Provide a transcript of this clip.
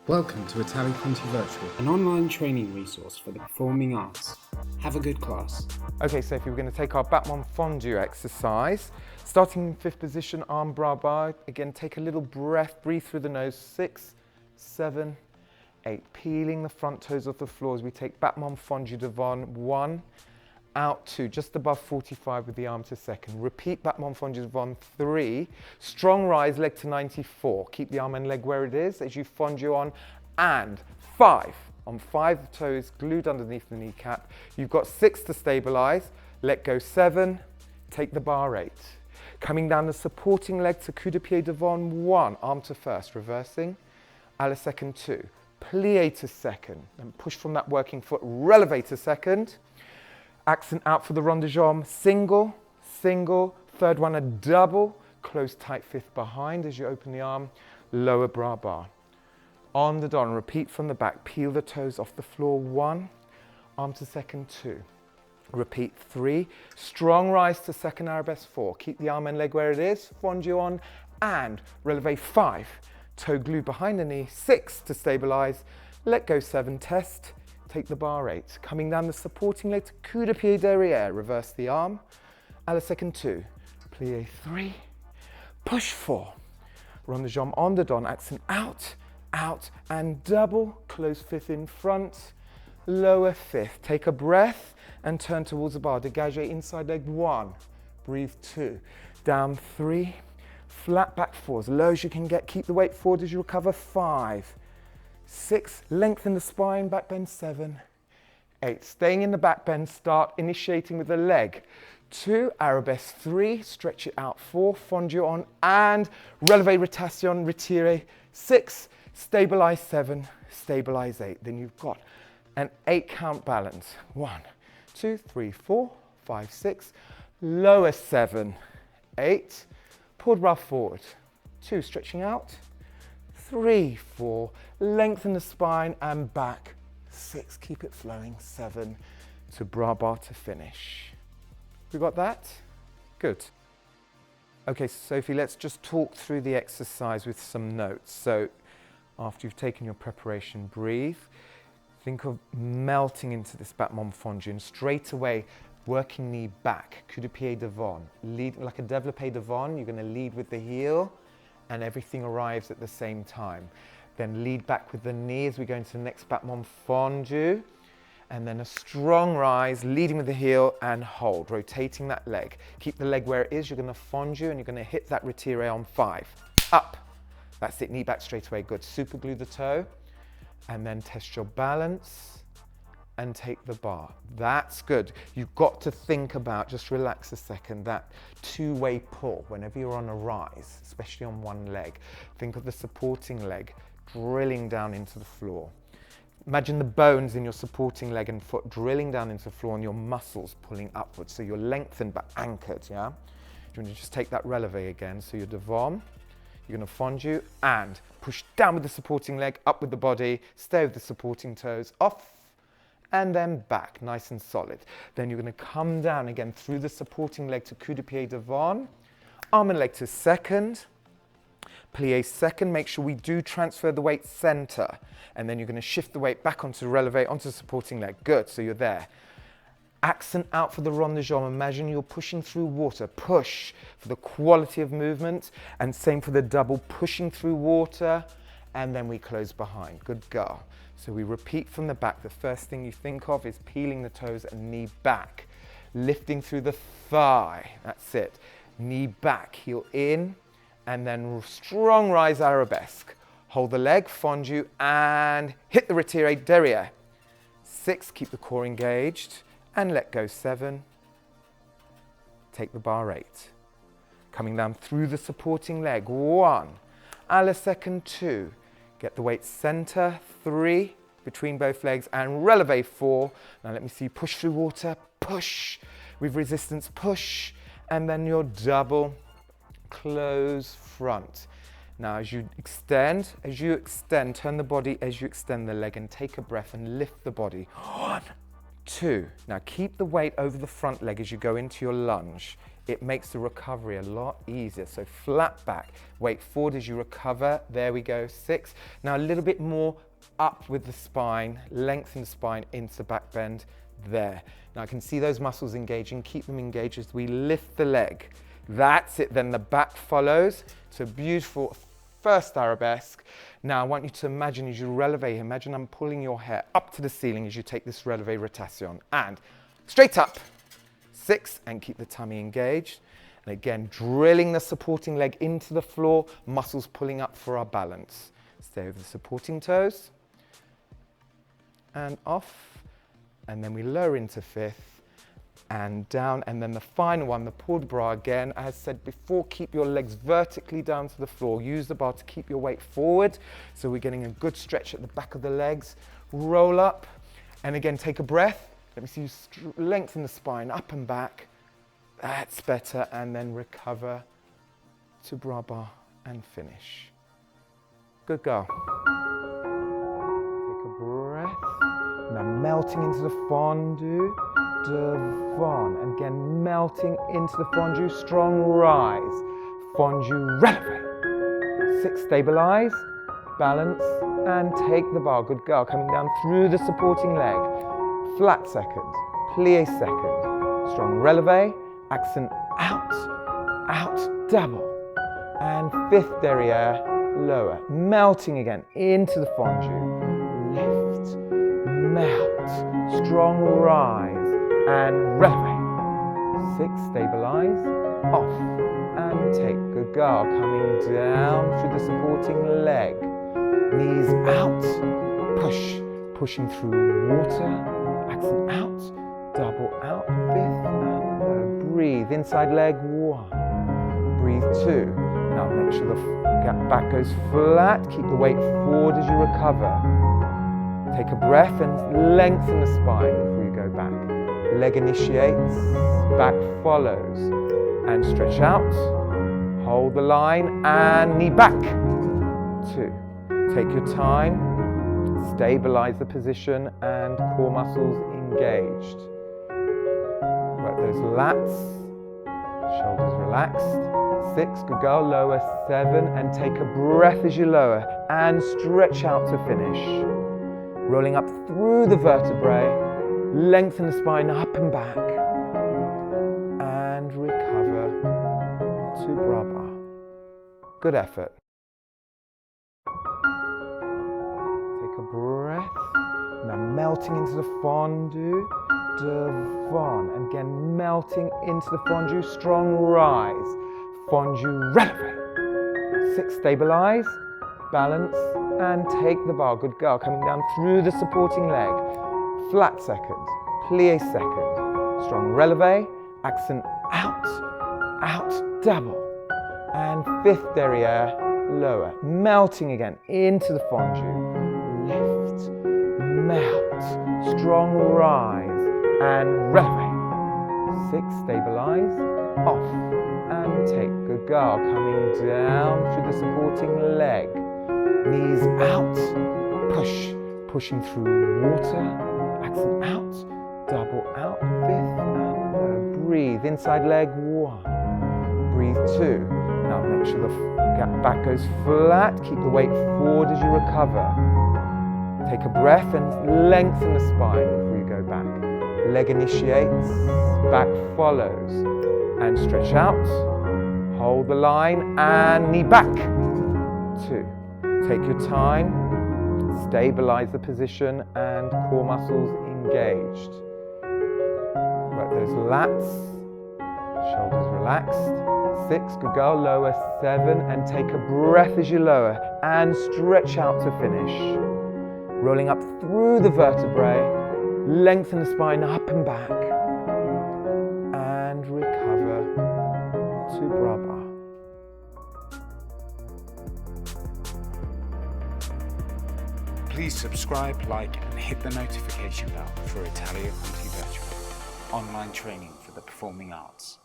Welcome to Italia Conti Virtual, an online training resource for the performing arts. Have a good class. Okay, so if we're going to take our Battement Fondu exercise, starting in fifth position, arm bras bar. Again, take a little breath, breathe through the nose. 6, 7, 8. Peeling the front toes off the floor as we take Battement Fondu devant. 1, out 2, just above 45 with the arm to second. Repeat Battement Fondu devant. 3, strong rise, leg to 94. Keep the arm and leg where it is as you fondu on. And 5. On 5 toes, glued underneath the kneecap. You've got 6 to stabilize. Let go 7. Take the bar 8. Coming down the supporting leg to coup de pied devant. 1. Arm to first, reversing. A la second 2. Plie to second. And push from that working foot. Releve to second. Accent out for the rond de jambe. Single, single. Third one a double. Close tight fifth behind as you open the arm. Lower bras bar. On the don, repeat from the back, peel the toes off the floor. 1, arm to second 2. Repeat 3, strong rise to second arabesque 4. Keep the arm and leg where it is, fondu on, and releve 5. Toe glue behind the knee, 6 to stabilize. Let go 7, test, take the bar 8. Coming down the supporting leg to coup de pied derrière, reverse the arm. A la second 2, plie 3, push 4. Rond de jambe on the don, accent out, out and double, close fifth in front, lower fifth. Take a breath and turn towards the bar. Dégagez inside leg 1, breathe 2, down 3, flat back 4, as low as you can get. Keep the weight forward as you recover. 5, 6, lengthen the spine, back bend 7, 8. Staying in the back bend, start initiating with the leg. 2, arabesque 3, stretch it out. 4, fondu on and releve rotation, retire. 6, stabilize 7, stabilize 8. Then you've got an 8 count balance. 1, 2, 3, 4, 5, 6. Lower 7, 8. Pull bras forward. 2, stretching out. 3, 4. Lengthen the spine and back. 6, keep it flowing. 7 to bras bar to finish. We got that? Good. Okay, Sophie, let's just talk through the exercise with some notes. So, after you've taken your preparation, breathe. Think of melting into this Battement Fondu and straight away working knee back, coup de pied devant. Lead like a développé devant, you're going to lead with the heel and everything arrives at the same time. Then lead back with the knee as we go into the next Battement Fondu. And then a strong rise, leading with the heel and hold, rotating that leg. Keep the leg where it is, you're going to fondu and you're going to hit that retire on 5. Up. That's it, knee back straight away, good. Super glue the toe and then test your balance and take the bar. That's good. You've got to think about, just relax a second, that two-way pull whenever you're on a rise, especially on one leg. Think of the supporting leg drilling down into the floor. Imagine the bones in your supporting leg and foot drilling down into the floor and your muscles pulling upwards. So you're lengthened but anchored, yeah? Do you want to just take that releve again? So you're devant. You're going to fondu and push down with the supporting leg, up with the body, stay with the supporting toes, off, and then back, nice and solid. Then you're going to come down again through the supporting leg to coup de pied devant, arm and leg to second, plie second, make sure we do transfer the weight center, and then you're going to shift the weight back onto releve, onto the supporting leg. Good, so you're there. Accent out for the rond de jambe. Imagine you're pushing through water. Push for the quality of movement. And same for the double, pushing through water. And then we close behind. Good girl. So we repeat from the back. The first thing you think of is peeling the toes and knee back. Lifting through the thigh. That's it. Knee back, heel in. And then strong rise arabesque. Hold the leg, fondu, and hit the retire derrière. 6, keep the core engaged. And let go 7, take the bar 8. Coming down through the supporting leg, 1, a la second 2, get the weight center, 3, between both legs, and releve 4. Now let me see, push through water, push, with resistance, push, and then your double, close front. Now as you extend, turn the body as you extend the leg and take a breath and lift the body. 1, 2. Now keep the weight over the front leg as you go into your lunge. it makes the recovery a lot easier. So flat back, weight forward as you recover. There we go, 6. Now a little bit more up with the spine, lengthen the spine into the back bend, there. Now I can see those muscles engaging, keep them engaged as we lift the leg. That's it, then the back follows. It's a beautiful first arabesque. Now I want you to imagine as you releve, imagine I'm pulling your hair up to the ceiling as you take this releve rotation. And straight up, 6, and keep the tummy engaged. And again, drilling the supporting leg into the floor, muscles pulling up for our balance. Stay with the supporting toes. And off. And then we lower into 5th. And down, and then the final one, the port de bras again. As said before, keep your legs vertically down to the floor. Use the bar to keep your weight forward. So we're getting a good stretch at the back of the legs. Roll up, and again, take a breath. Let me see you lengthen the spine up and back. That's better, and then recover to bras bar and finish. Good girl. Take a breath. Now melting into the fondue. Devant, and again melting into the fondue, strong rise, fondue releve, 6, stabilize, balance, and take the bar, good girl, coming down through the supporting leg, flat second, plie second, strong releve, accent out, out, double, and 5th derriere, lower, melting again into the fondue, lift, melt, strong rise, and releve, 6, stabilize, off, and take, good girl, coming down through the supporting leg, knees out, push, pushing through water, accent out, double out, 5th, and low, breathe, inside leg, 1, breathe, 2, now make sure the back goes flat, keep the weight forward as you recover, take a breath and lengthen the spine before you go back. Leg initiates, back follows, and stretch out, hold the line, and knee back, 2. Take your time, stabilize the position, and core muscles engaged. Work those lats, shoulders relaxed, 6, good girl, lower, 7, and take a breath as you lower, and stretch out to finish. Rolling up through the vertebrae, lengthen the spine up and back, and recover to bras bar. Good effort. Take a breath. Now melting into the fondue, devant, and again melting into the fondue, strong rise, fondue releve, 6, stabilize, balance, and take the bar, good girl, coming down through the supporting leg, flat second, plie second, strong releve, accent out, out, double, and 5th derriere, lower, melting again into the fondue, lift, melt, strong rise, and releve, 6, stabilize, off, and take, good girl, coming down through the supporting leg, knees out, push, pushing through water, accent out, double out, 5th, and low, breathe, inside leg, 1, breathe, 2, now make sure the back goes flat, keep the weight forward as you recover, take a breath and lengthen the spine before you go back, leg initiates, back follows, and stretch out, hold the line, and knee back, 2, take your time, stabilize the position, and core muscles engaged. Work those lats, shoulders relaxed, 6, good girl, lower, 7, and take a breath as you lower, and stretch out to finish. Rolling up through the vertebrae, lengthen the spine up and back, and recover to bras bar. Please subscribe, like, and hit the notification bell for Italia Conti Virtual, online training for the performing arts.